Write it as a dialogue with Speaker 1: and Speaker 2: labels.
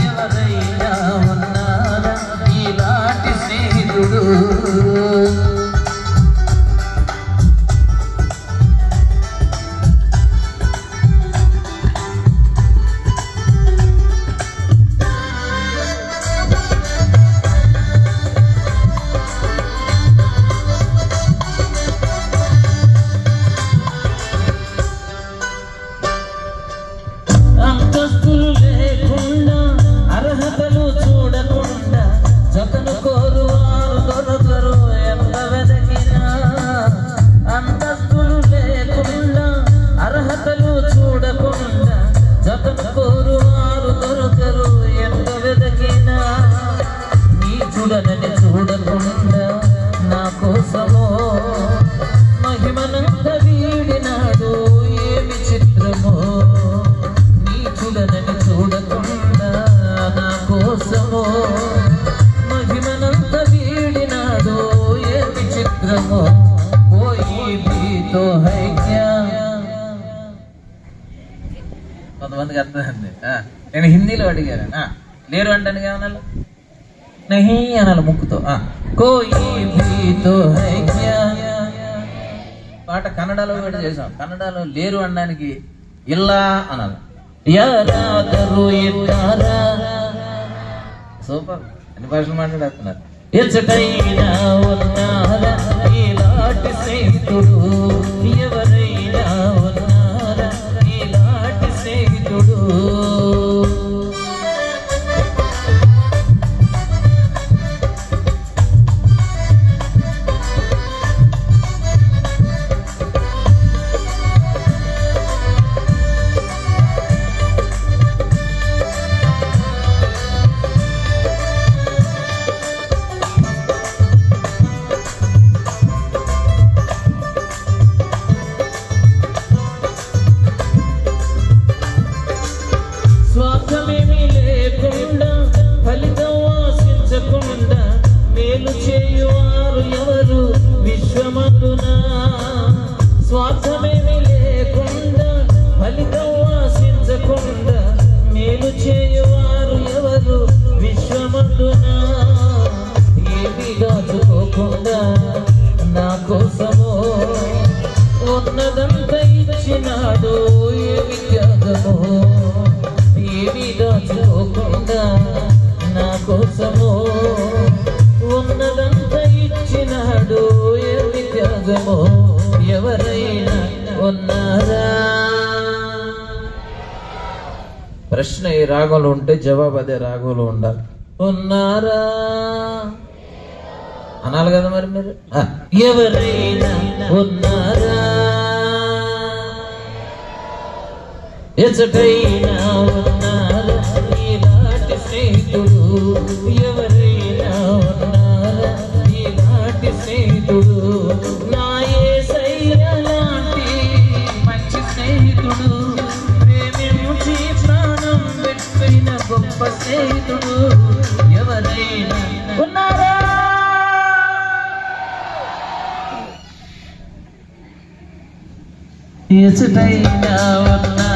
Speaker 1: ఎవరైనా ఉన్నారా ఇలాంటి స్నేహితుడు? అంతస్తులు లేకుండా అర్హతలు చూడకుండా జతను కోరువారు దొరకరు ఎంత వెదకినా. అంతస్తులు లేకుండా అర్హతలు చూడకుండా జతను కోరువారు దొరకరు ఎంత వెదకినా. నీ చూడనని చూడకుండా నా కోసమో మహిమనంత వీడినాడు ఏమి చిత్రమో. చూడకుండా నా కోసమో మహిమనంత వీడినాడు ఏ విచిత్రమో. కోయి భీతో హై క్యా. కొంతమందికి అర్థమైంది. నేను హిందీలో అడిగాను. లేరు అంటాను ఏమనాలి? నహీ అనాలి ముక్కుతో. కోయి భీతో హై క్యా పాట కన్నడలో కూడా చేసాం. కన్నడలో లేరు అనడానికి ఇల్లా అనాలి. యారాదరు ఇల్లారా. సూపర్. ఎన్ని భాషలు మాట్లాడుతున్నారు. ఎచ్చటైనా ఉన్నారా ఇలాంటి స్నేహితుడు? ఎవరైనా ఉన్నారా ఇలాంటి స్నేహితుడు? స్వార్థమేమీ లేకుండా ఫలితం ఆశించకుండా మేలు చేయువారు ఎవరు విశ్వమందునా? స్వార్థమేమీ లేకుండా ఫలితం ఆశించకుండా మేలు చేయువారు ఎవరు విశ్వమందునా? ఏమీ దాచుకోకుండా నా కోసమో ఉన్నదంతా ఇచ్చినాడు ఏమి త్యాగమో. ఏమీ దాచుకోకుండా నా కోసమో ఉన్నదంతా ఇచ్చినాడు ఏమి త్యాగమో. ఎవరైనా ఉన్నారా? ప్రశ్న ఏ రాగంలో ఉంటే జవాబు అదే రాగంలో ఉండాలి. ఉన్నారా అనాలి కదా మరి మీరు. ఎవరైనా ఉన్నారా? ఎచ్చటైనా ఉన్నారా ఇలాంటి స్నేహితుడు? ఎవరైనా ఉన్నారా ఇలాంటి స్నేహితుడు? నా యేసయ్య లాంటి మంచి స్నేహితుడు, ప్రేమించి ప్రాణం పెట్టిన గొప్ప స్నేహితుడు ఎవరైనా ఉన్నారా? ఎచ్చటైనా ఉన్నారా